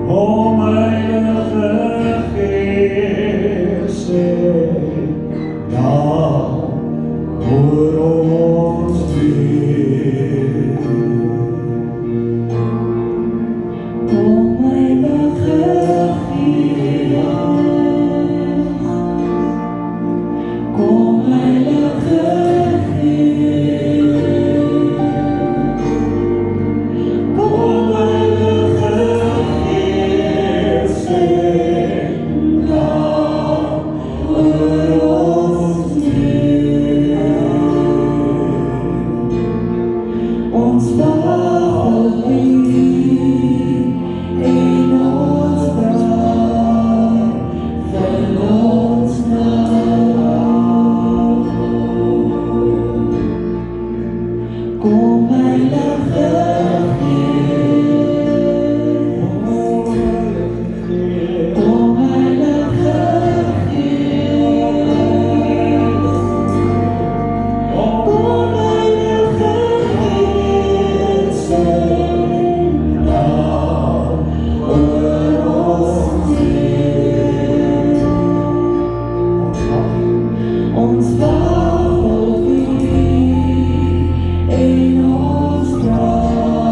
O meilige Geest, daar voor ons weer. O meilige Geest, kom heilige Geest, kom heilige Geest, daar oor ons neer. Ons wag op U en ons draai van ons naam. Kom heilige Geest, kom heilige Geest, kom heilige Geest, daar oor ons neer. Ons wag op U en ons draai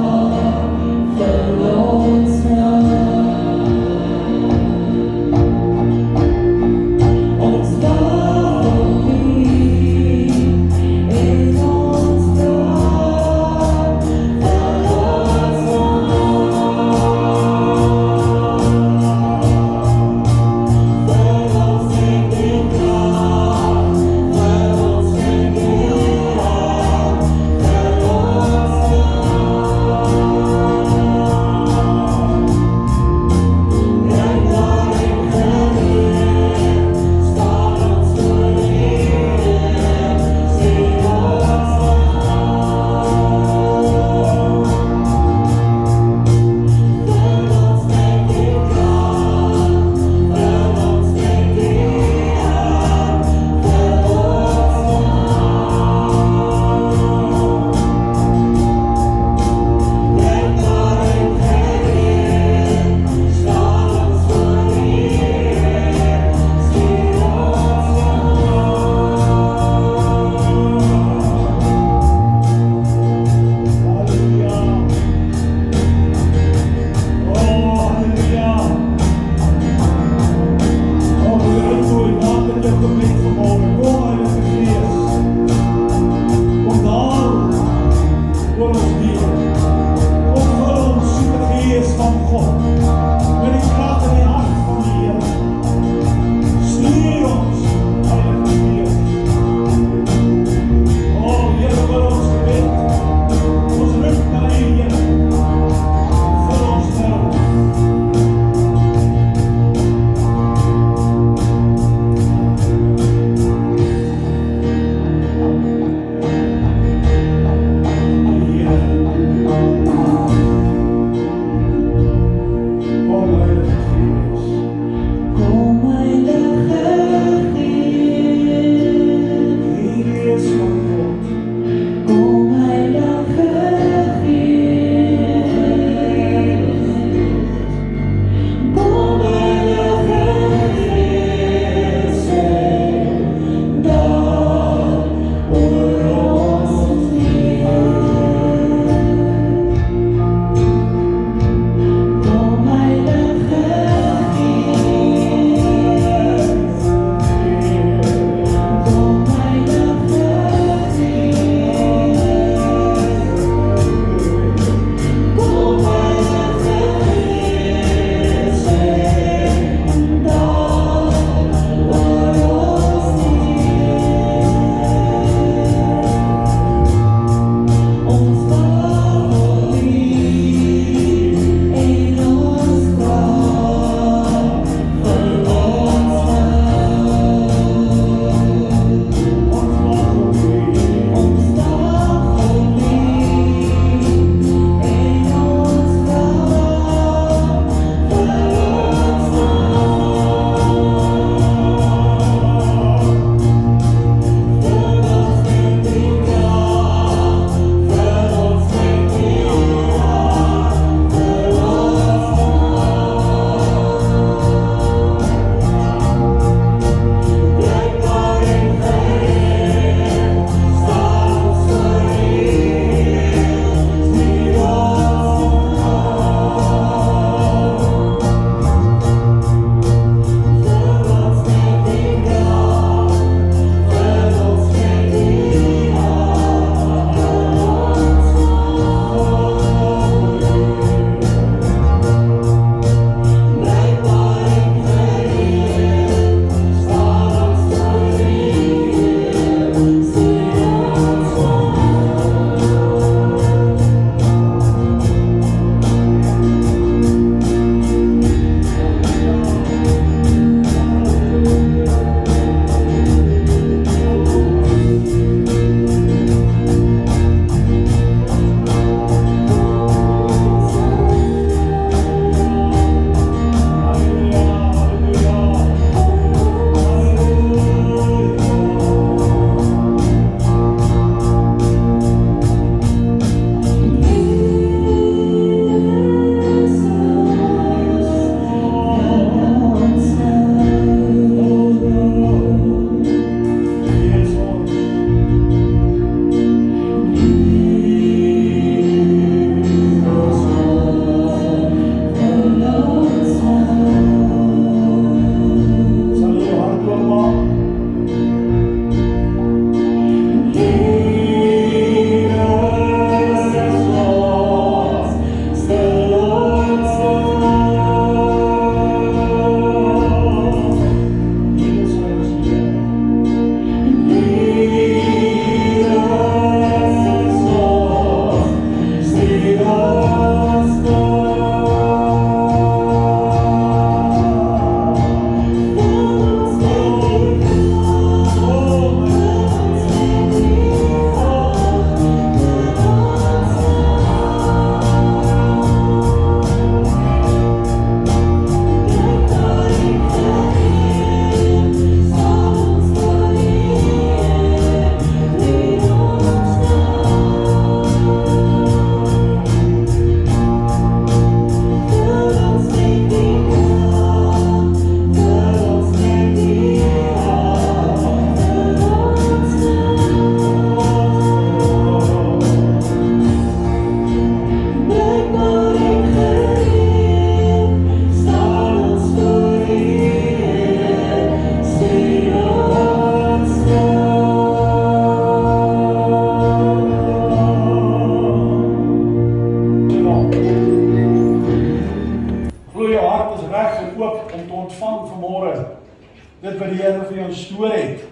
by die Here vir jou 'n storie het.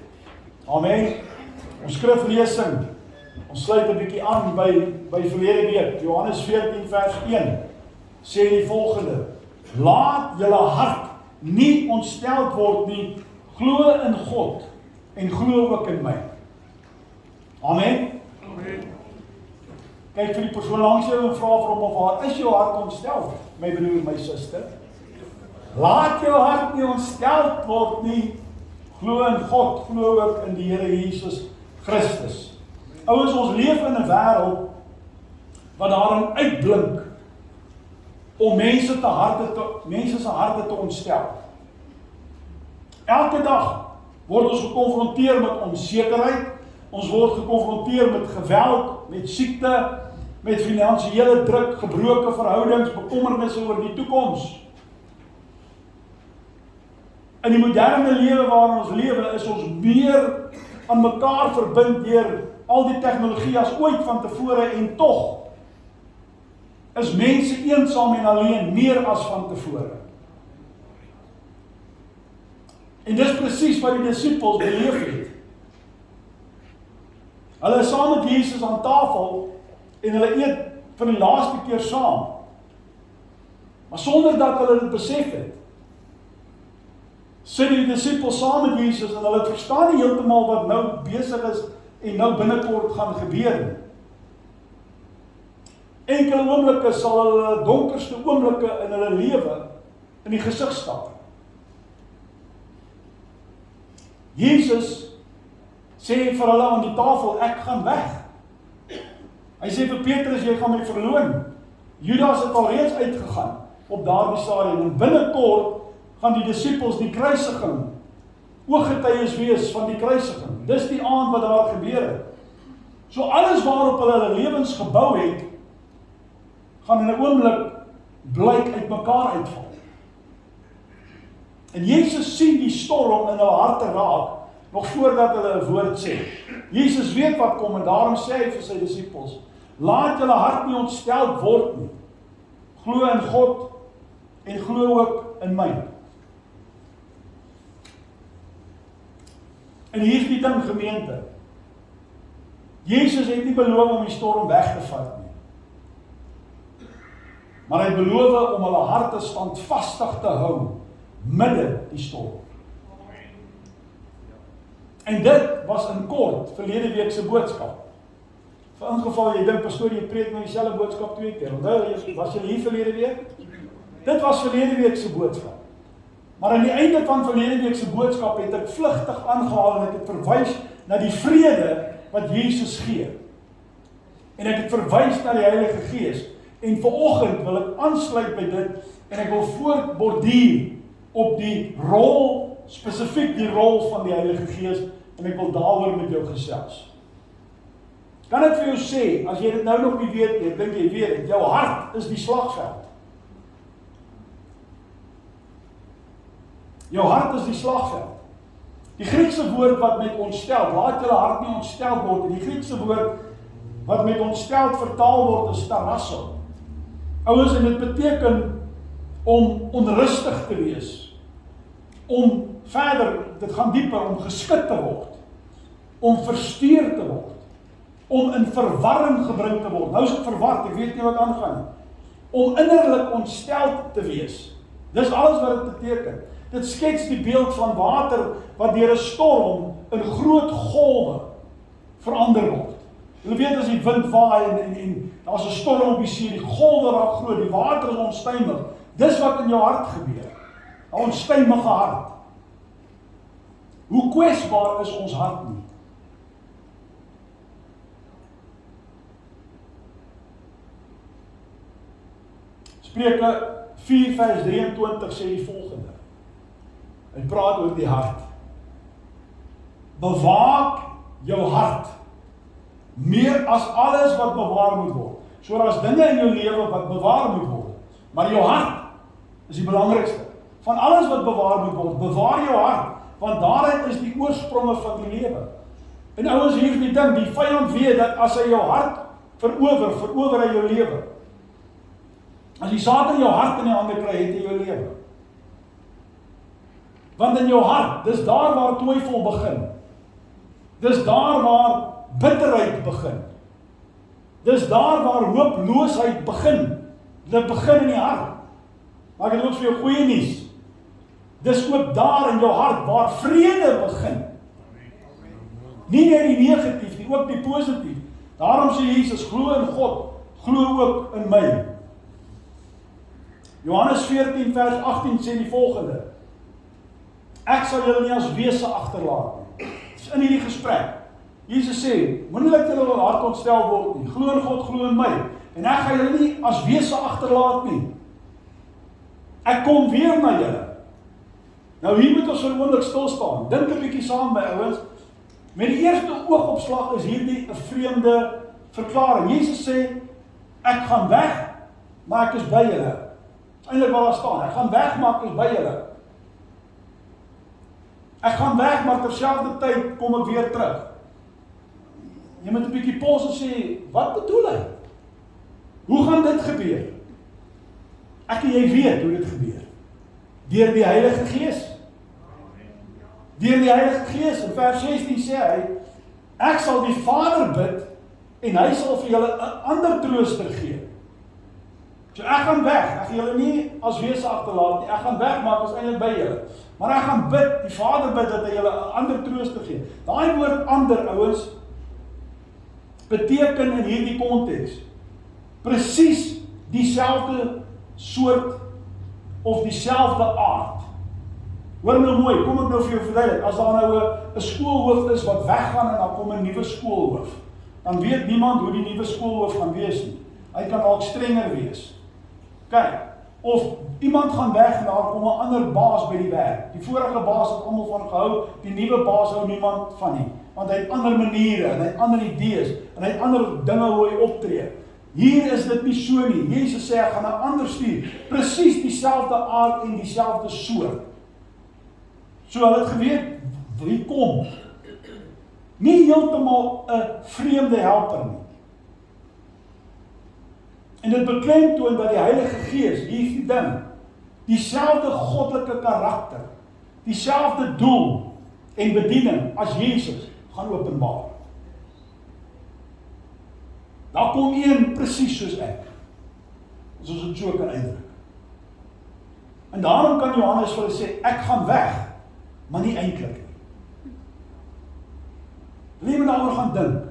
Amen. Ons skriflesing, ons sluit 'n bietjie aan by verlede week, Johannes 14 vers 1, sê die volgende: Laat julle hart nie ontsteld word nie, glo in God en glo ook in my. Amen. Kyk vir die persoon langs jou en vra vir hom of haar, is jou hart ontstel, my broer, my suster? Laat jou hart nie ontsteld word nie, glo in God, glo ook in die Here Jesus Christus. Ouens, ons leef in 'n wêreld wat daarin uitblink om mense se harte te ontstel. Elke dag word ons gekonfronteer met onsekerheid, ons word gekonfronteer met geweld, met siekte, met finansiële druk, gebroke verhoudings, bekommernisse oor die toekoms. In die moderne lewe waarin ons lewe, is ons meer aan mekaar verbind deur al die tegnologie as ooit van tevore, en tog is mense eensaam en alleen meer as van tevore. En dis presies wat die disippels beleef het. Hulle is saam met Jesus aan tafel en hulle eet vir die laaste keer saam. Maar sonder dat hulle dit besef het, sit die disippels saam met Jesus en hulle verstaan nie heeltemal wat nou besig is en nou binnekort gaan gebeur. Enkele oomblikke sal hulle donkerste oomblikke in hulle lewe in die gesig stap. Jesus sê vir hulle aan die tafel, ek gaan weg. Hy sê vir Petrus, jy gaan my verloon. Judas het alreeds uitgegaan op daardie stadium, en binnekort gaan die disippels die kruisiging ooggetuies wees van die kruisiging. Dis die aand wat daar gebeur het. So alles waarop hulle lewens gebou het, gaan in 'n oomblik blyk uit mekaar uitval. En Jesus sien die storm in hulle harte raak, nog voordat hulle 'n woord sê. Jesus weet wat kom en daarom sê hy vir sy disippels, laat julle hart nie ontsteld word nie. Glo in God en glo ook in my. En hier is die ding, gemeente. Jesus het nie beloof om die storm weg te vat nie. Maar hy beloof om hulle harte standvastig te hou midde die storm. En dit was in kort verlede week se boodskap. Vir ingeval jy dink pastoor jy preek nou dieselfde boodskap 2 keer. Onthou, was jy hier verlede week? Dit was verlede week se boodskap. Maar aan die einde van verlede week se boodskap het ek vlugtig aangehaal en ek het verwys na die vrede wat Jesus gee. En ek het verwys na die Heilige Gees. En vanoggend wil ek aansluit by dit en ek wil voortborduur op die rol, spesifiek die rol van die Heilige Gees, en ek wil daaroor met jou gesels. Kan ek vir jou sê, as jy dit nou nog nie weet, ek dink jy weet het, jou hart is die slagveld. Jou hart is die slagveld. Die Griekse woord wat met ontstel, laat julle hart nie ontstel word, en die Griekse woord wat met ontstel vertaal word is tarasso. Ouers, en dit beteken om onrustig te wees, om verder, dit gaan dieper, om geskit te word, om versteur te word, om in verwarring gebring te word. Nou is ek verward, ek weet nie wat aangaan, om innerlik ontsteld te wees. Dis alles wat dit beteken. Dit skets die beeld van water wat deur 'n storm in groot golwe verander word. Jy weet as die wind waai en daar's 'n storm op die see, die golwe raak groot, die water is onstuimig. Dis wat in jou hart gebeur. 'n Onstuimige hart. Hoe kwesbaar is ons hart nie? Spreuke 4 vers 23 sê die volgende. Hy praat oor die hart. Bewaak jou hart meer as alles wat bewaar moet word. So daar's dinge in jou lewe wat bewaar moet word, maar jou hart is die belangrikste. Van alles wat bewaar moet word, bewaar jou hart, want daarin is die oorspronge van die lewe. En ouens, hier die ding, die vyand weet dat as hy jou hart verower hy jou lewe. As die Satan jou hart in die hande kry, het hy jou lewe. Want in jou hart, dis daar waar twyfel begin. Dis daar waar bitterheid begin. Dis daar waar hooploosheid begin. Dit begin in die hart. Maar ek het ook vir jou goeie nuus. Dis ook daar in jou hart waar vrede begin. Nie net die negatief nie, ook die positief. Daarom sê Jesus, glo in God, glo ook in my. Johannes 14 vers 18 sê die volgende: Ek sal julle nie as wese agterlaat nie. Dis in hierdie gesprek. Jesus sê, moenie laat julle hart ontstel word nie. Glo in God, glo in my. En ek gaan julle nie as wese agterlaat nie. Ek kom weer na julle. Nou hier moet ons vir 'n oomblik stil staan. Dink 'n bietjie saam my ouens. Met die eerste oogopslag is hierdie 'n vreemde verklaring. Jesus sê, ek gaan weg, maar ek is by julle. Eintlik waar daar staan, ek gaan weg, maar ek is by julle. Ek gaan weg, maar terselfdertyd kom ek weer terug. Jy moet 'n bietjie pos en sê, wat bedoel hy? Hoe gaan dit gebeur? Ek en jy weet hoe dit gebeur. Deur die Heilige Gees. Deur die Heilige Gees. In vers 16 sê hy, ek sal die Vader bid en hy sal vir julle 'n ander trooster gee. So ek gaan weg. Ek gaan julle nie as wese agterlaat nie. Ek gaan weg, maar ek is eintlik by julle. Maar ek gaan bid, die Vader bid dat hy julle 'n ander trooster gee. Daai woord ander, ouens, beteken in hierdie konteks presies dieselfde soort of dieselfde aard. Hoor nou mooi, kom ek nou vir jou verduidelik. As daar nou 'n skoolhoof is wat weggaan en dan kom 'n nuwe skoolhoof, dan weet niemand hoe die nuwe skoolhoof gaan wees nie. Hy kan dalk strenger wees. Kyk, of iemand gaan weg en daar kom 'n ander baas by die werk. Die vorige baas het almal van gehou, die nuwe baas hou niemand van nie. Want hy het ander maniere en hy het ander idees en hy het ander dinge hoe hy optree. Hier is dit nie so nie. Jesus sê ek gaan 'n ander stuur. Presies dieselfde aard en dieselfde soort. So hulle het geweet wie kom. Nie heeltemal 'n vreemde helper nie. En dit beklemtoon dat die Heilige Gees, hier is die ding, dieselfde goddelike karakter, dieselfde doel en bediening as Jesus gaan openbaar. Daar kom een presies soos ek. As ons dit so kan uitdruk. En daarom kan Johannes vir hulle sê, ek gaan weg, maar nie eintlik nie. Wil jy met daaroor gaan dink?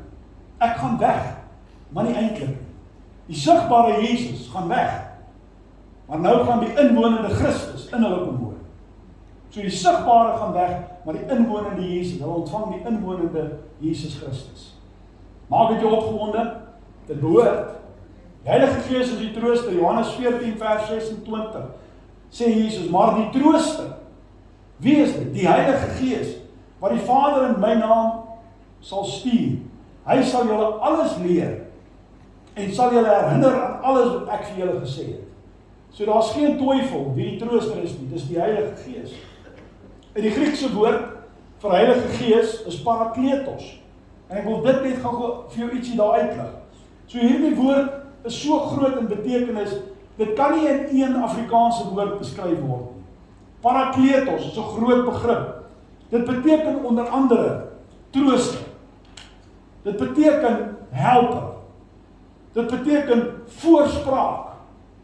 Ek gaan weg, maar nie eintlik nie. Die sigbare Jesus gaan weg, maar nou gaan die inwonende Christus in hulle kom woon. So die sigbare gaan weg, maar die inwonende Jesus, hulle ontvang die inwonende Jesus Christus. Maak dit jou opgewonde? Dit behoort. Die Heilige Gees is die trooster, Johannes 14 vers 26, sê Jesus, maar die trooster, wie is dit? Die Heilige Gees, wat die Vader in my naam sal stuur. Hy sal julle alles leer, en sal julle herinner aan alles wat ek vir julle gesê het. So daar is geen twyfel wie die trooster is nie, dis die Heilige Gees. In die Griekse woord vir Heilige Gees is parakletos. En ek wil dit net gou vir jou ietsie daar uitlig. So hierdie woord is so groot in betekenis, dit kan nie in een Afrikaanse woord beskryf word nie. Parakletos is 'n groot begrip. Dit beteken onder andere trooster. Dit beteken helper. Dit beteken voorspraak.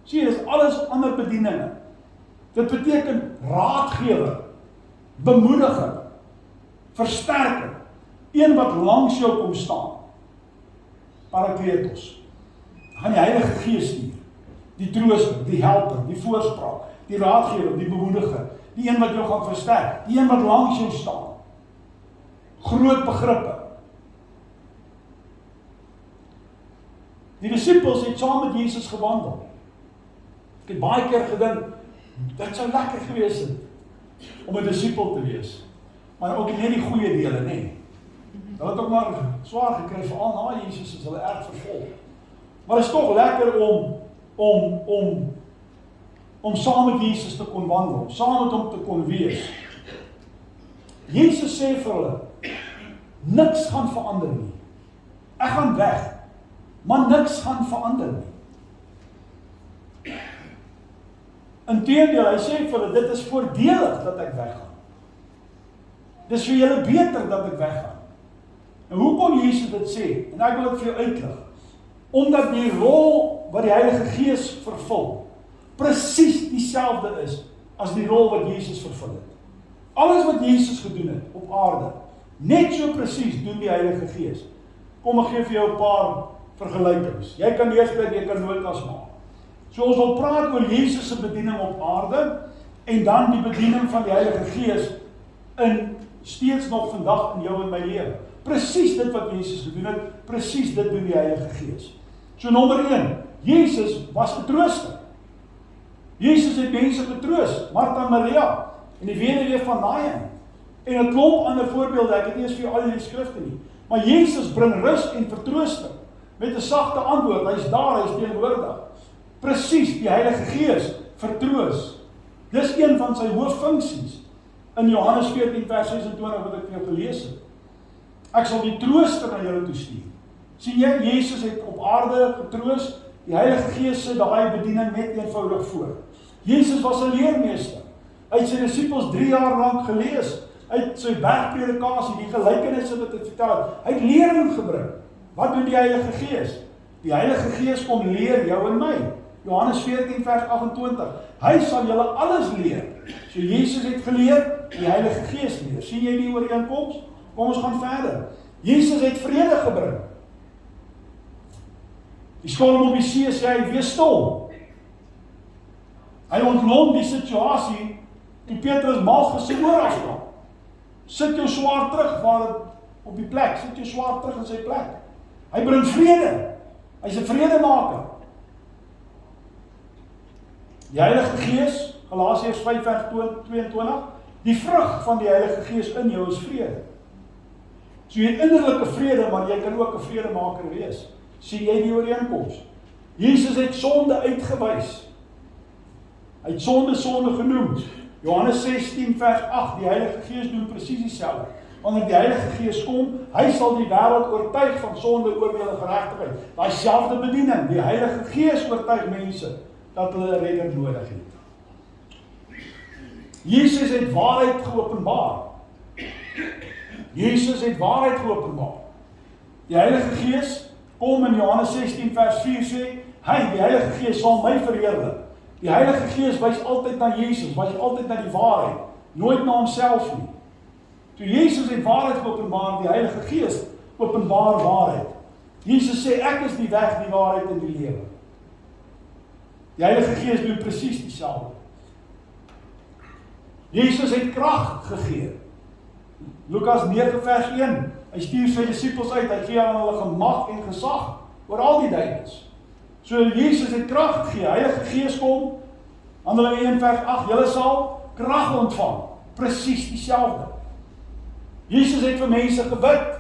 Sien, dit is alles ander bedieninge. Dit beteken raadgewer, bemoediger, versterker, een wat langs jou kom staan. Parakletos. Gaan die Heilige Gees stuur. Die trooster, die helper, die voorspraak, die raadgewer, die bemoediger, die een wat jou gaan versterk, die een wat langs jou staan. Groot begrippe. Die disippels het saam met Jesus gewandel. Ek het baie keer gedink, dit sou lekker gewees het om 'n disipel te wees. Maar ook nie die goeie dele, nee. Hulle het ook maar swaar gekry, veral na Jesus is hulle erg vervolg. Maar het is toch lekker om saam met Jesus te kon wandel, saam met hom te kon wees. Jesus sê vir hulle, niks gaan verander nie. Ek gaan weg, maar niks gaan verander nie. Inteendeel, hy sê vir hulle, dit is voordelig dat ek weggaan. dis vir julle beter dat ek weggaan. En hoe kon Jesus dit sê? En ek wil dit vir jou uitlig. Omdat die rol wat die Heilige Gees vervul, presies dieselfde is as die rol wat Jesus vervul het. Alles wat Jesus gedoen het op aarde, net so presies doen die Heilige Gees. Kom ek gee vir jou 'n paar vergelykings. Jy kan neerskryf, jy kan notas maak. So ons wil praat oor Jesus se bediening op aarde en dan die bediening van die Heilige Gees in steeds nog vandag in jou en my lewe. Presies dit wat Jesus gedoen het, presies dit doen die Heilige Gees. So nommer 1, Jesus was 'n trooster. Jesus het mense getroos, Martha en Maria, en die weduwee van Nain, en 'n klomp ander voorbeelde, ek het nie eens vir al die skrifte nie, maar Jesus bring rus en vertroosting, met 'n sagte antwoord, hy is daar, hy is teenwoordig. Presies, die Heilige Gees vertroos. Dis een van sy hooffunksies, in Johannes 14 vers 26 wat ek vir jou gelees het. Ek sal die trooster na julle toestuur. Sien jy, Jesus het op aarde getroos, die Heilige Gees sit daai bediening net eenvoudig voor. Jesus was 'n leermeester. Hy het sy disippels 3 jaar lank gelees. Hy het sy bergpredikasie, die gelykenisse wat hy vertel het, hy het lering gebring. Wat doen die Heilige Gees? Die Heilige Gees kom leer jou en my. Johannes 14 vers 28. Hy sal julle alles leer. So Jesus het geleer, die Heilige Gees leer. Sien jy die ooreenkoms? Kom ons gaan verder. Jesus het vrede gebring. Die storm op die see sê hy, wees stil. Hy ontlont die situasie, toe Petrus mal gesê oor afstaan. Sit jou swaard terug waar het op die plek, sit jou swaard terug in sy plek. Hy bring vrede. Hy's 'n vredemaker. Die Heilige Gees, Galasiërs 5 vers 22, die vrug van die Heilige Gees in jou is vrede. So jy het innerlike vrede, maar jy kan ook 'n vredemaker wees. Sien jy die ooreenkoms? Jesus het sonde uitgewys. Hy het sonde genoem. Johannes 16 vers 8, die Heilige Gees doen presies dieselfde. Wanneer die Heilige Gees kom, hy sal die wêreld oortuig van sonde, oordeel en geregtigheid. Daai selfde bediening, die Heilige Gees oortuig mense dat hulle 'n redder nodig het. Jesus het waarheid geopenbaar. Jesus het waarheid geopenbaar. Die Heilige Gees kom in Johannes 16 vers 4 sê, hy, die Heilige Gees sal my verheerlik. Die Heilige Gees wys altyd na Jesus, wys altyd na die waarheid, nooit na homself nie. Toe Jesus het waarheid geopenbaar, die Heilige Gees openbaar waarheid. Jesus sê, ek is die weg, die waarheid en die lewe. Die Heilige Gees doen presies dieselfde. Jesus het krag gegee. Lukas 9 vers 1, hy stuur sy disippels uit, hy gee aan hulle gemag en gesag oor al die duiwels. So Jesus het krag gegee, Heilige Gees kom, Handelinge 1 vers 8, julle sal krag ontvang, presies dieselfde. Jesus het vir mense gebid.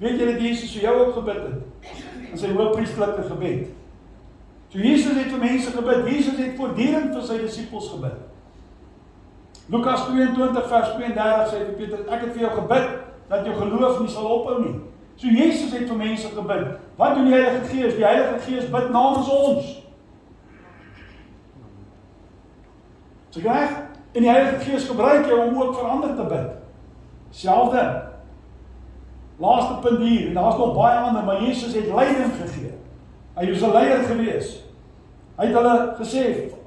Weet jy dat Jesus vir jou ook gebid het? In sy hoëpriesterlike gebed. So Jesus het vir mense gebid, Jesus het voortdurend vir sy disippels gebid. Lukas 22 vers 32 sê vir Petrus, ek het vir jou gebid, dat jou geloof nie sal ophou nie. So Jesus het vir mense gebid. Wat doen die Heilige Gees? Die Heilige Gees bid namens ons. So reg? En die Heilige Gees gebruik jou om ook vir ander te bid. Selfde. Laaste punt hier, en daar's nog baie ander, maar Jesus het leiding gegee. Hy was 'n leier gewees. Hy het hulle gesê,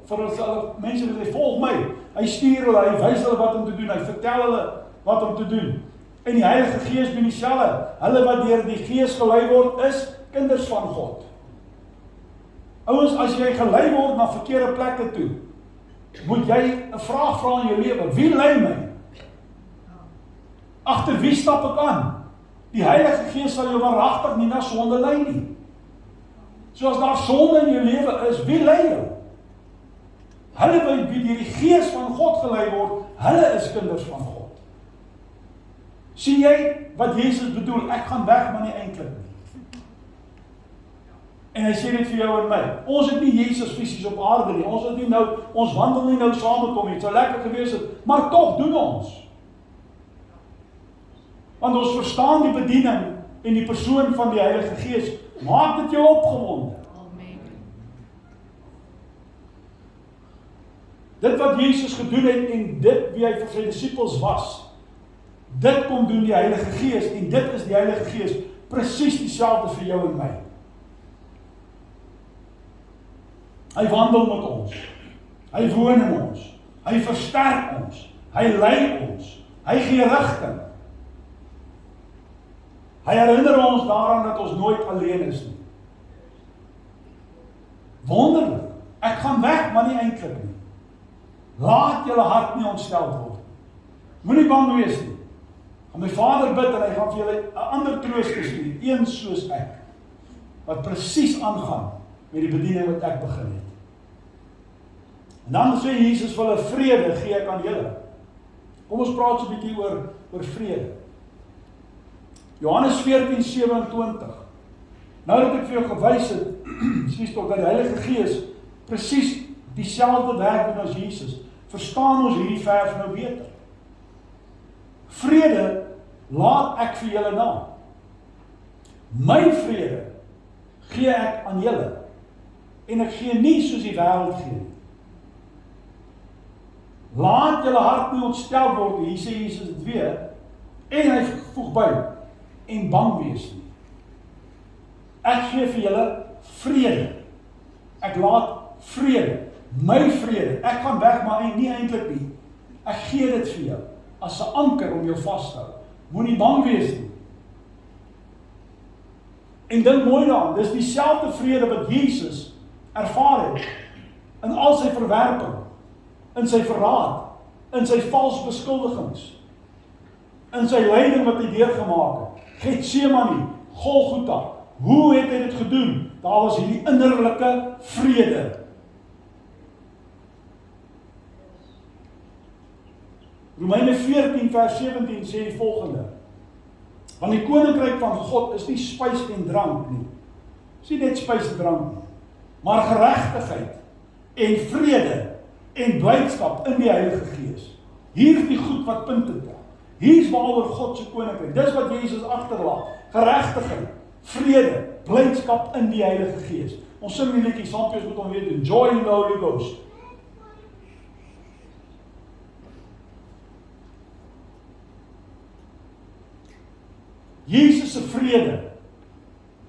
vir hulle mense wat hy volg my, hy stuur hulle, hy wys hulle wat om te doen, hy vertel hulle wat om te doen. En die Heilige Gees doen dieselfde. Hulle wat deur die Gees gelei word, is kinders van God. Ouens, as jy gelei word na verkeerde plekke toe, moet jy 'n vraag vra in jou lewe, wie lei my? Agter wie stap ek aan? Die Heilige Gees sal jou waaragtig nie na sonde lei nie. So as daar sonde in jou lewe is, wie lei jou? Hulle wie deur die Gees van God gelei word, hulle is kinders van God. Sien jy wat Jesus bedoel? Ek gaan weg, maar nie eintlik nie. En hy sê dit vir jou en my. Ons het nie Jesus fisies op aarde nie. Ons het nie nou, ons wandel nie nou saam met hom nie. Het sou lekker gewees het, maar tog doen ons. Want ons verstaan die bediening en die persoon van die Heilige Gees. Maak dit jou opgewonde. Dit wat Jesus gedoen het en dit wie hy vir sy disippels was, Dit kom doen die Heilige Gees, en dit is die Heilige Gees, presies dieselfde vir jou en my. Hy wandel met ons, hy woon in ons, hy versterk ons, hy lei ons, hy gee rigting. Hy herinner ons daaraan dat ons nooit alleen is nie. Wonderlik, ek gaan weg, maar nie eintlik nie. Laat julle hart nie ontstel word. Moenie bang wees nie. Gaan my Vader bid en hy gaan vir julle 'n ander trooster stuur, een soos ek, wat presies aangaan met die bediening wat ek begin het. En dan sê Jesus vir hulle, vrede gee ek aan julle. Kom ons praat so 'n bietjie oor vrede. Johannes 14:27. Nou dat ek vir jou gewys het, sies tog dat die Heilige Gees presies dieselfde werk doen as Jesus, verstaan ons hierdie vers nou beter. Vrede laat ek vir julle na. My vrede gee ek aan julle, en ek gee nie soos die wêreld gee nie. Laat julle hart nie ontstel word, hier sê Jesus dit weer, en hy voeg by, en bang wees nie. Ek gee vir julle vrede. Ek laat vrede, my vrede. Ek gaan weg, maar nie eintlik nie. Ek gee dit vir jou, as 'n anker om jou vas te hou. Moenie bang wees nie. En dink mooi daaraan, dis dieselfde vrede wat Jesus ervaar het, in al sy verwerping, in sy verraad, in sy vals beskuldigings, in sy lyding wat hy deurgemaak het, Getsemane, Golgotha. Hoe het hy dit gedoen? Daar was hierdie innerlike vrede. Romeine 14 vers 17 sê die volgende: want die koninkryk van God is nie spys en drank nie. Is nie net spys en drank nie, maar geregtigheid en vrede en blydskap in die Heilige Gees. Hier is die goed wat punte tel. Hier is waaroor God se koninkryk. Dis wat Jesus agterlaat. Geregtigheid, vrede, blydskap in die Heilige Gees. Ons sing die liedjie saam, ons moet hom weer doen. Joy in the Holy Ghost. Jesus se vrede,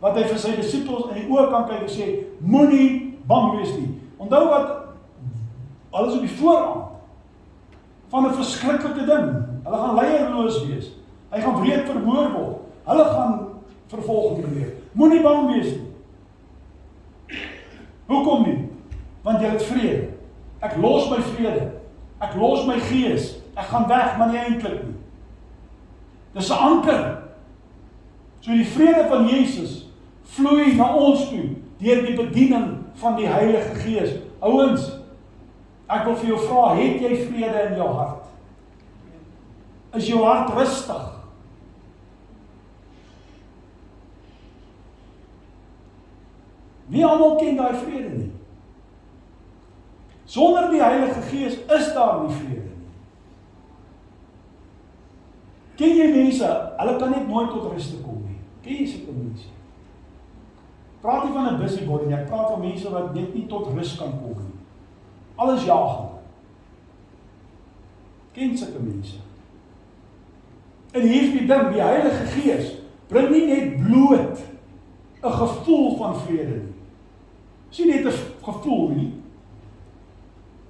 wat hy vir sy disippels in die oë kan kyk en sê, moenie bang wees nie. Onthou wat, alles op die vooraand van 'n verskriklike ding. Hulle gaan leierloos wees. Hy gaan wreed vermoor word. Hulle gaan vervolging beleef. Moenie bang wees nie. Hoekom nie? Want jy het vrede. Ek los my vrede. Ek los my gees. Ek gaan weg, maar nie eintlik nie. Dis 'n anker. So die vrede van Jesus vloei na ons toe deur die bediening van die Heilige Gees. Ouens, ek wil vir jou vra, het jy vrede in jou hart? Is jou hart rustig? Nie almal ken daai vrede nie. Sonder die Heilige Gees is daar nie vrede nie. Ken jy mense, hulle kan net nooit tot rus kom nie. Ken jy sulke mense? Praat nie van 'n busybody nie, ek praat van mense wat net nie tot rus kan kom nie. Alles jaag hulle. Ken sulke mense? En hier is die ding, die Heilige Gees bring nie net bloot 'n gevoel van vrede nie. Dis nie net 'n gevoel nie.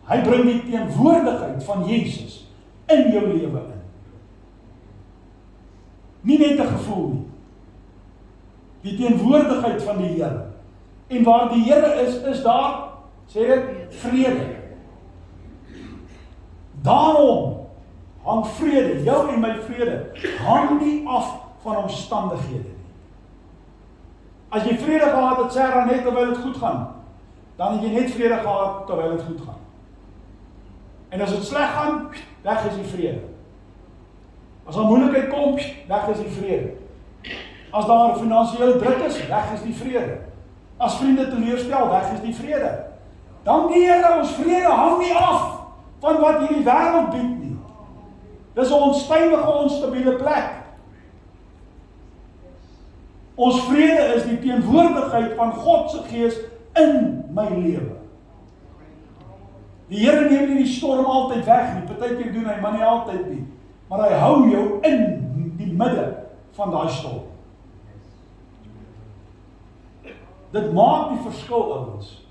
Hy bring die teenwoordigheid van Jesus in jou lewe in. Nie net 'n gevoel nie. Die teenwoordigheid van die Here. En waar die Here is daar, sê dit, vrede. Daarom hang vrede, jou en my vrede, hang nie af van omstandighede nie. As jy vrede gehad het, sê dan net terwyl dit goed gaan, dan het jy net vrede gehad terwyl dit goed gaan. En as dit sleg gaan, weg is die vrede. As daar moeilikheid kom, weg is die vrede. As daar finansiële druk is, weg is die vrede. As vriende teleurstel, weg is die vrede. Dan die Here, ons vrede hang nie af van wat hierdie wêreld bied nie. Dis 'n onstuimige, onstabiele plek. Ons vrede is die teenwoordigheid van God se Gees in my lewe. Die Here neem nie die storm altyd weg nie. Partykeer doen hy, maar nie altyd nie. maar hy hou jou in die midde van daai storm. Dit maak die verskil, ouens.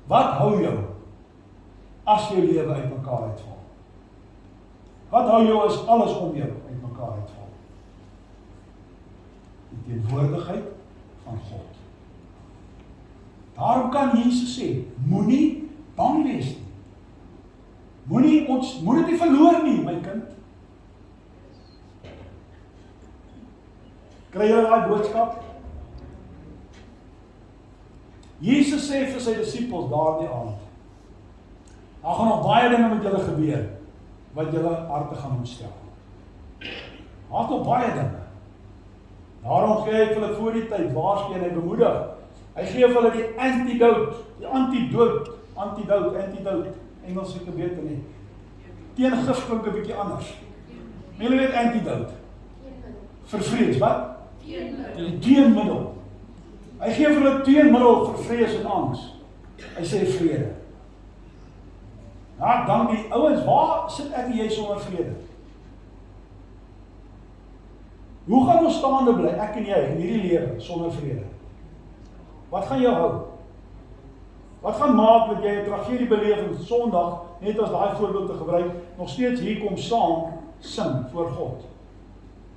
Wat hou jou as jou lewe uitmekaar uitval? Wat hou jou as alles om jou uitmekaar uitval? Die teenwoordigheid van God. Daarom kan Jesus sê, moenie bang wees nie. Moet dit nie verloor nie, my kind. Kry jy daai boodskap? Jesus sê vir sy disippels daardie aand, daar gaan nog baie dinge met julle gebeur, wat julle harte gaan ontstel. Daar is nog baie dinge. Daarom gee hy vir hulle voor die tyd, waarsku en hy bemoedig. Hy gee vir hulle die antidote, Engels seker beter nie. Teengif klink 'n bietjie anders. Maar julle weet antidote. Vir vrees, wat? Teenmiddel. Hy gee vir hulle teenmiddel vir vrees en angs. Hy sê vrede. Nou, dan die ouens, waar sit ek en jy sonder vrede? Hoe gaan ons staande bly, ek en jy, in hierdie lewe, sonder vrede? Wat gaan jou hou? Wat gaan maak dat jy 'n tragedie beleef en Sondag, net as daai voorbeeld te gebruik, nog steeds hier kom saam, sing voor God?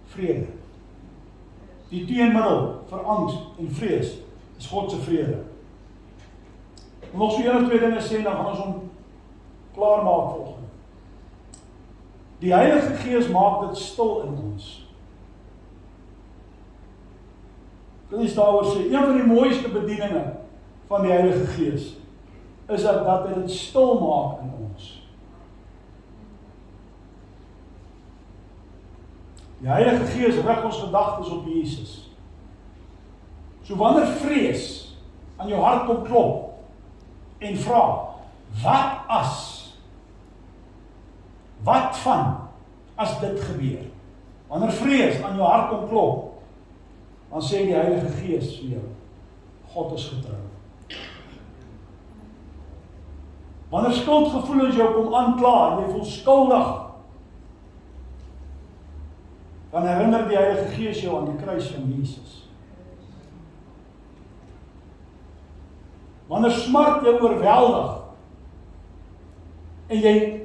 Vrede. Die teenmiddel vir angs en vrees is God se vrede. En nog so 1 of 2 dinge sê, dan gaan ons hom klaar maak volgende. Die Heilige Gees maak dit stil in ons. Kan jy daaroor sê, een van die mooiste bedieninge van die Heilige Gees is dat hy dit stil maak in ons. Die Heilige Gees rig ons gedagtes op Jesus. So wanneer vrees aan jou hart kom klop en vra, wat as? Wat van as dit gebeur? Wanneer vrees aan jou hart kom klop, dan sê die Heilige Gees vir jou, God is getrou. Wanneer skuldgevoelens jou kom aankla en jy voel skuldig, dan herinner die Heilige Gees jou aan die kruis van Jesus. Wanneer smart jou oorweldig en jy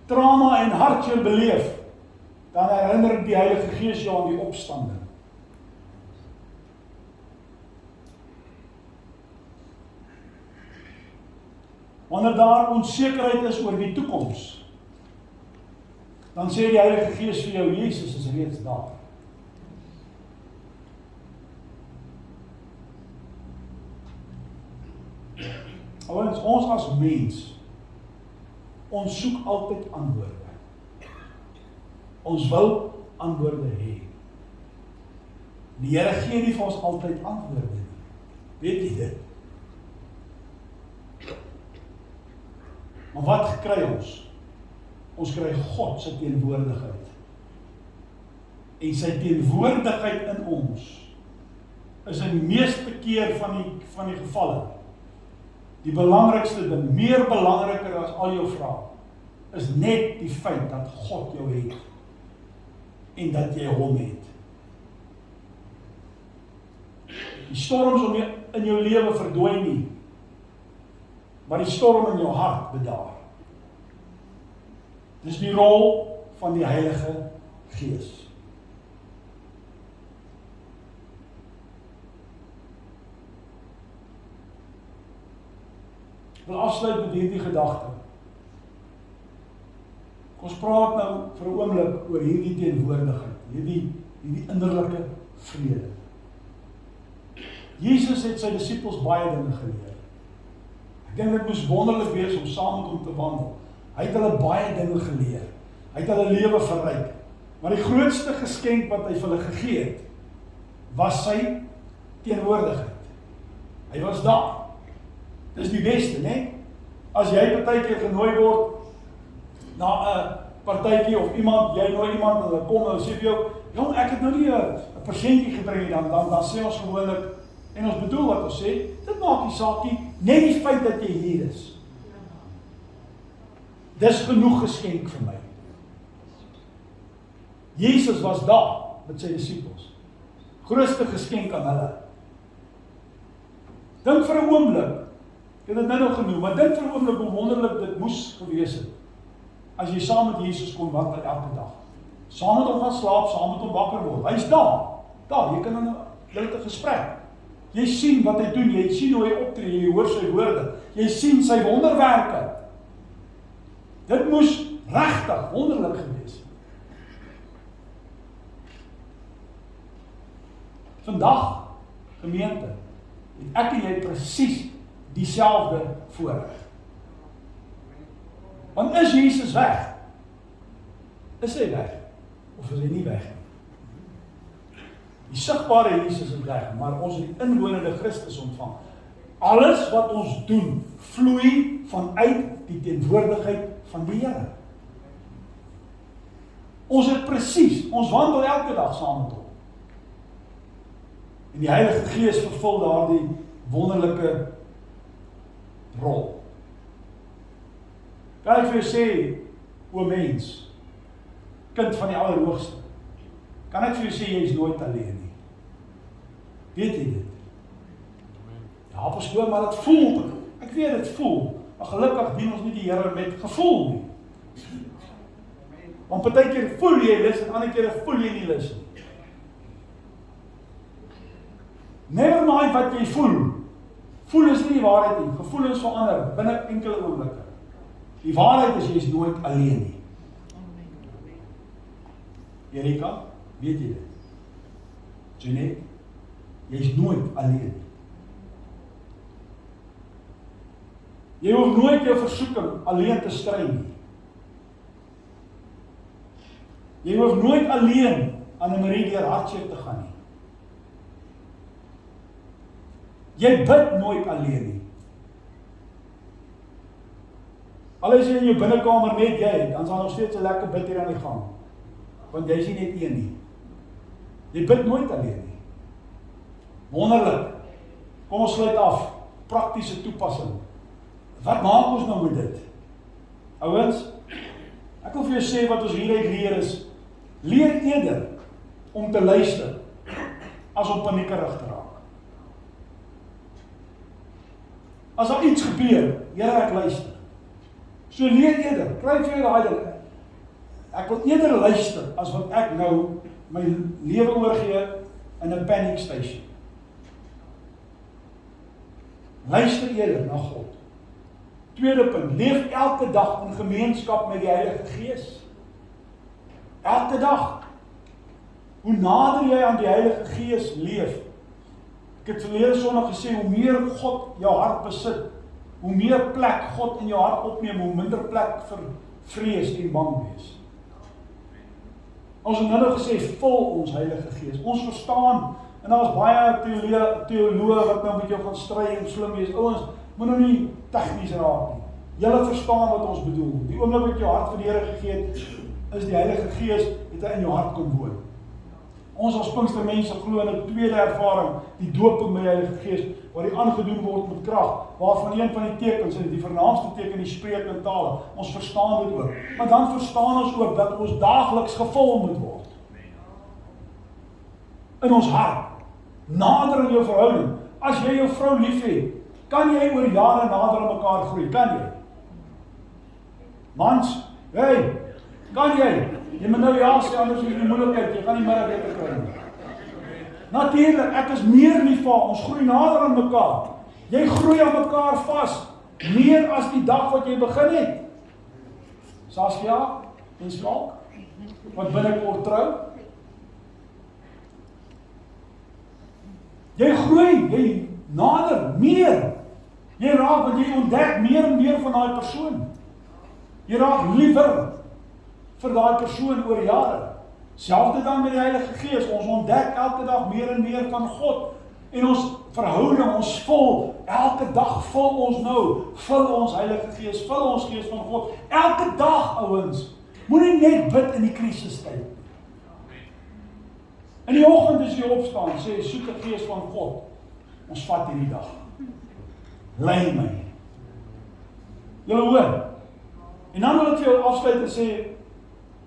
trauma en hartseer beleef, dan herinner die Heilige Gees jou aan die opstanding. Wanneer daar onsekerheid is oor die toekoms, dan sê die Heilige Gees vir jou, Jesus is reeds daar. Ouens, ons as mens, ons soek altyd antwoorde. Ons wil antwoorde hê. Die Here gee nie vir ons altyd antwoorde nie. Weet jy dit? Maar wat kry ons? Ons kry God se teenwoordigheid. En sy teenwoordigheid in ons is in die meeste keer van die gevalle die belangrikste ding, meer belangriker as al jou vrae, is net die feit dat God jou het en dat jy hom het. Die storms in jou lewe verdwyn nie, maar die storm in jou hart bedaar. Dis die rol van die Heilige Gees. Ek wil afsluit met hierdie gedagte. Ons praat nou vir 'n oomblik oor hierdie teenwoordigheid, hierdie innerlike vrede. Jesus het sy disippels baie dinge geleer. Ek dink dit moes wonderlik wees om saam met hom te wandel. Hy het hulle baie dinge geleer. Hy het hulle lewe verryk. Maar die grootste geskenk wat hy vir hulle gegee het, was sy teenwoordigheid. Hy was daar. Dis die beste, né? As jy partykeer genooi word na partytjie of iemand, jy nooi iemand en hulle kom en hulle sê vir jou, jong, ek het nou nie 'n persentjie gebring nie, dan sê ons gewoonlik, en ons bedoel wat ons sê, dit maak nie saak nie, net die feit dat jy hier is. Dis genoeg geskenk vir my. Jesus was daar met sy disippels. Grootste geskenk aan hulle. Dink vir 'n oomblik, ek het dit nou nog genoem, maar dink vir 'n oomblik hoe wonderlik dit moes gewees het, as jy saam met Jesus kon wandel elke dag. Saam met hom gaan slaap, saam met hom wakker word. Hy's daar, jy kan in 'n gesprek. Jy sien wat hy doen, jy sien hoe hy optree, jy hoor sy woorde, jy sien sy wonderwerke. Dit moes regtig wonderlik gewees het. Vandag, gemeente, het ek en jy presies dieselfde voorreg. Want is Jesus weg? Is hy weg? Of is hy nie weg nie? Die sigbare Jesus is weg, maar ons het die inwonende Christus ontvang. Alles wat ons doen, vloei vanuit die teenwoordigheid van die Here. Ons het presies, ons wandel elke dag saam met hom. En die Heilige Gees vervul daardie wonderlike rol. Kan ek vir jou sê, o mens, kind van die Allerhoogste, kan ek vir jou sê, jy is nooit alleen nie. Weet jy dit? Ja, pastoor, maar dit voel, ek weet dit voel, maar gelukkig dien ons nie die Here met gevoel nie. Want partykeer voel jy lus en ander kere voel jy nie lus nie. Never mind wat jy voel. Voel is nie die waarheid nie. Gevoelens verander binne enkele oomblikke. Die waarheid is, jy is nooit alleen nie. Erika, weet jy dit? Jeanette, jy is nooit alleen nie. Jy hoef nooit jou versoeking alleen te stry nie. Jy hoef nooit alleen aan 'n Marie deur hartseer te gaan nie. Jy bid nooit alleen nie. Al is jy in jou binnekamer net jy, dan sal nog steeds 'n lekker bid hier aan die gang. Want jy is nie net een nie. Jy bid nooit alleen nie. Wonderlik. Kom ons sluit af. Praktiese toepassing. Wat maak ons nou met dit? Ouens, ek wil vir jou sê wat ons hieruit leer is, leer eerder om te luister as om paniekerig te raak. As daar iets gebeur, Here, ek luister. So leer eerder, kry vir jou daai ding. Ek wil eerder luister as wat ek nou my lewe oorgee in 'n panic station. Luister eerder na God. Tweede punt, leef elke dag in gemeenskap met die Heilige Gees. Elke dag. Hoe nader jy aan die Heilige Gees leef. Ek het verlede Sondag gesê, hoe meer God jou hart besit, hoe meer plek God in jou hart opneem, hoe minder plek vir vrees en bang wees. Ons het nou gesê, vul ons Heilige Gees. Ons verstaan, en daar is baie teoloë wat nou met jou gaan stry en slim wees. Ouens, moet nou nie tegnies raak nie. Julle verstaan wat ons bedoel. Die oomblik wat jou hart vir die Here gegee het, is die Heilige Gees het hy in jou hart kom woon. Ons as Pinkstermense glo in 'n tweede ervaring, die dooping met die Heilige Gees, waar die aangedoen word met krag, waarvan een van die tekens, die vernaamste teken, die spreek in tale. Ons verstaan dit ook. Maar dan verstaan ons ook dat ons daagliks gevul moet word. In ons hart. Nader in jou verhouding. As jy jou vrou liefhet, kan jy oor jare nader aan mekaar groei, kan jy? Mans, hey, kan jy? Jy moet nou ja sê, anders is die moeilikheid, jy gaan nie meer lekker kry nie. Natuurlik, ek is meer lief vir haar, ons groei nader aan mekaar. Jy groei aan mekaar vas, meer as die dag wat jy begin het. Saskia, en Skalk, wat binnekort trou. Jy groei, jy nader, meer. Jy raak, want jy ontdek meer en meer van daai persoon. Jy raak liewer vir daai persoon oor jare. Selfde dan met die Heilige Gees, ons ontdek elke dag meer en meer van God. En ons verhouding, ons vul, elke dag vul ons nou, vul ons Heilige Gees, vul ons Gees van God. Elke dag, ouens, Moenie net bid in die krisistyd. In die oggend as jy opstaan, sê soete Gees van God, ons vat hierdie dag. Lei my. Julle hoor. En dan wil ek vir jou afsluit en sê,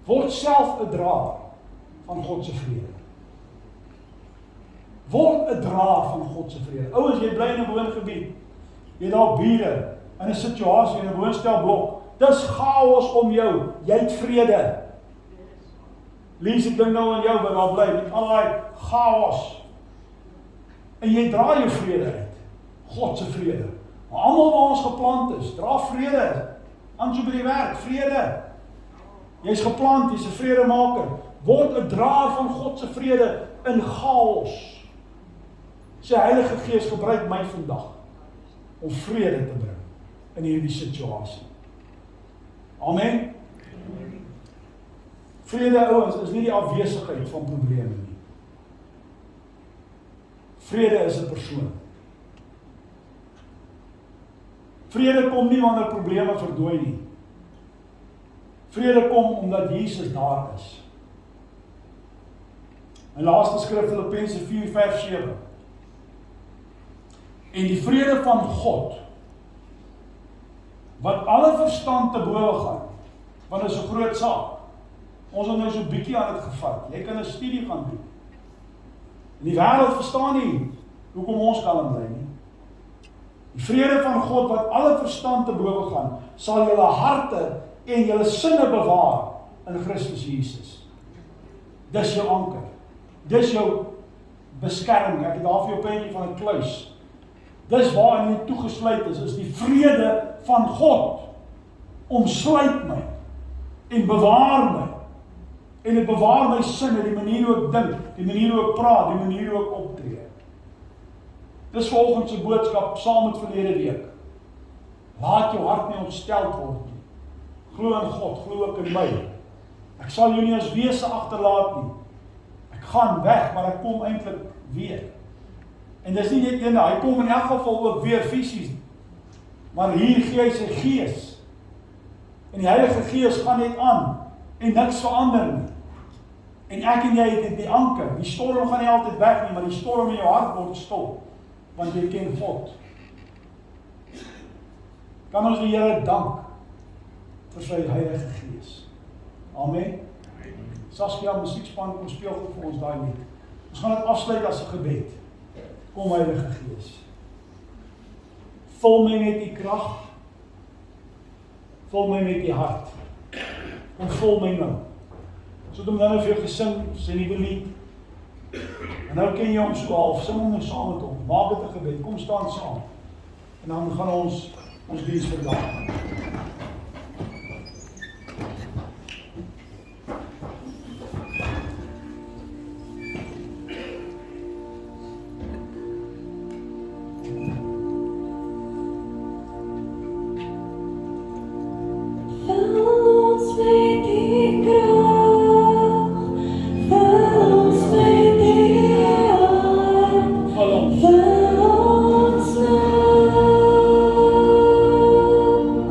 word self 'n draer van God se vrede. Word 'n draer van God se vrede. Ouens, jy bly in 'n woongebied. Jy daar bure in 'n situasie in 'n woonstelblok. Dis chaos om jou. Jy het vrede. Lees ek dink nou aan jou wat daar bly met al daai chaos. En jy dra jou vrede uit. God se vrede. Maar almal waar ons geplant is, dra vrede. Anders by die werk, vrede. Jy's geplant, jy's 'n vredemaker. Word 'n draer van God se vrede in chaos. Sy Heilige Gees gebruik my vandag om vrede te bring in hierdie situasie. Amen. Vrede, ouens, is nie die afwesigheid van probleme nie. Vrede is 'n persoon. Vrede kom nie wanneer probleme verdwyn nie. Vrede kom omdat Jesus daar is. En laaste skrif Filippense 4 vers 7. En die vrede van God, wat alle verstand te bowe gaan, want dit is 'n groot saak. Ons het nou so 'n bietjie aan dit gevat. Jy kan 'n studie gaan doen. En die wêreld verstaan nie hoekom ons kalm bly nie. Die vrede van God wat alle verstand te bowe gaan, sal julle harte en julle sinne bewaar in Christus Jesus. Dis jou anker. Dis jou beskerming. Ek het daar vir jou 'n prentjie van 'n kluis. Dis waarin jy toegesluit is die vrede van God. Omsluit my en bewaar my. En dit bewaar my sinne, die manier hoe ek dink, die manier hoe ek praat, die manier hoe ek optree. Dis vanoggend se boodskap saam met verlede week. Laat jou hart nie ontsteld word nie. Glo in God, glo ook in my. Ek sal jou nie as wese agterlaat nie. Ek gaan weg, maar ek kom eintlik weer. En dis nie net eendag, hy kom in elk geval ook weer fisies. Maar hier gee hy sy Gees. En die Heilige Gees gaan net aan en niks verander nie. En ek en jy het die anker. Die storm gaan nie altyd weg nie, maar die storm in jou hart word stil, want jy ken God. Kan ons die Here dank vir sy Heilige Gees. Amen. Saskia, musiekspan, kom speel goed vir ons daai lied. Ons gaan dit afsluit as 'n gebed. Kom Heilige Gees. Vul my met die krag. Vul my met die hart. Kom vul my nou. So het hom dan nou vir jou gesing, sy nuwe lied. En nou ken jy hom so half, sing hom nou saam met hom. Maak dit 'n gebed. Kom staan saam. En dan gaan ons diens verdaag.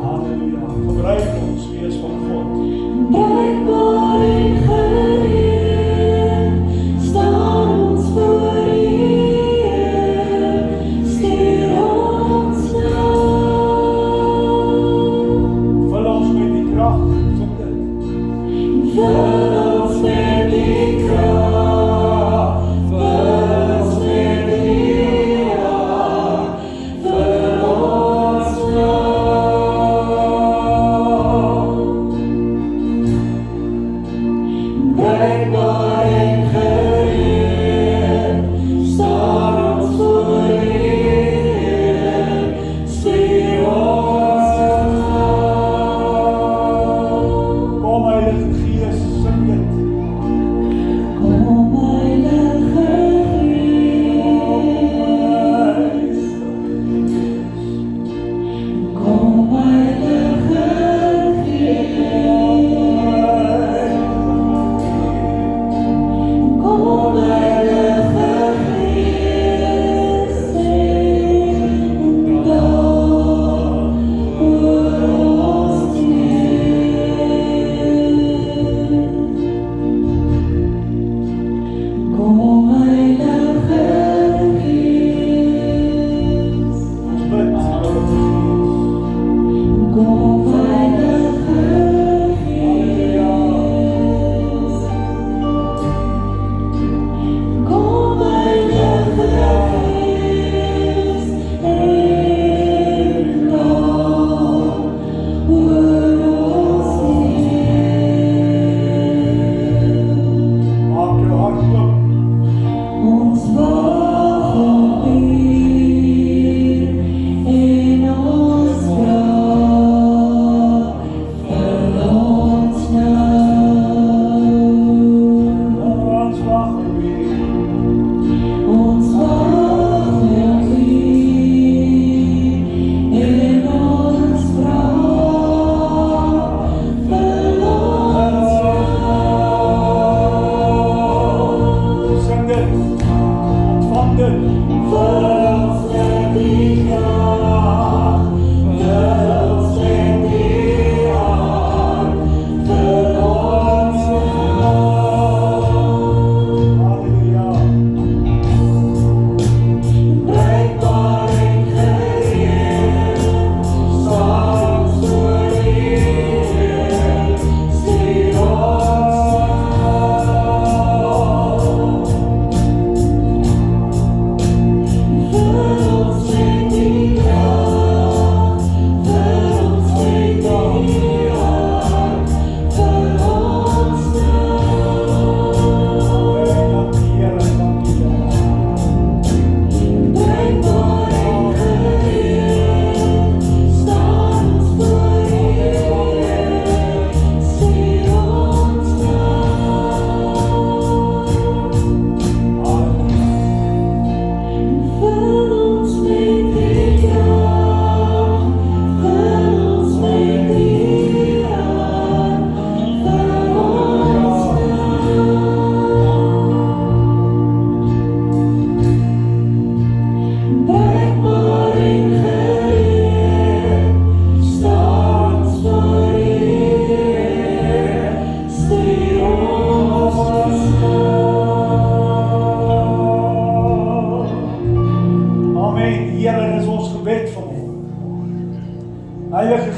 Amen.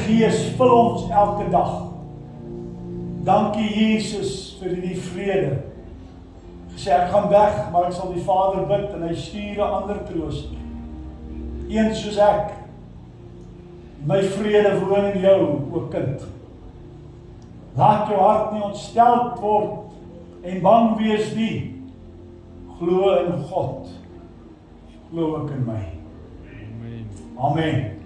Gees vul ons elke dag. Dankie Jesus vir die vrede. Gesê ek gaan weg, maar ek sal die Vader bid en hy stuur 'n ander trooster. Een soos ek. My vrede woon in jou, o kind. Laat jou hart nie ontsteld word en bang wees nie. Glo in God. Glo ook in my. Amen.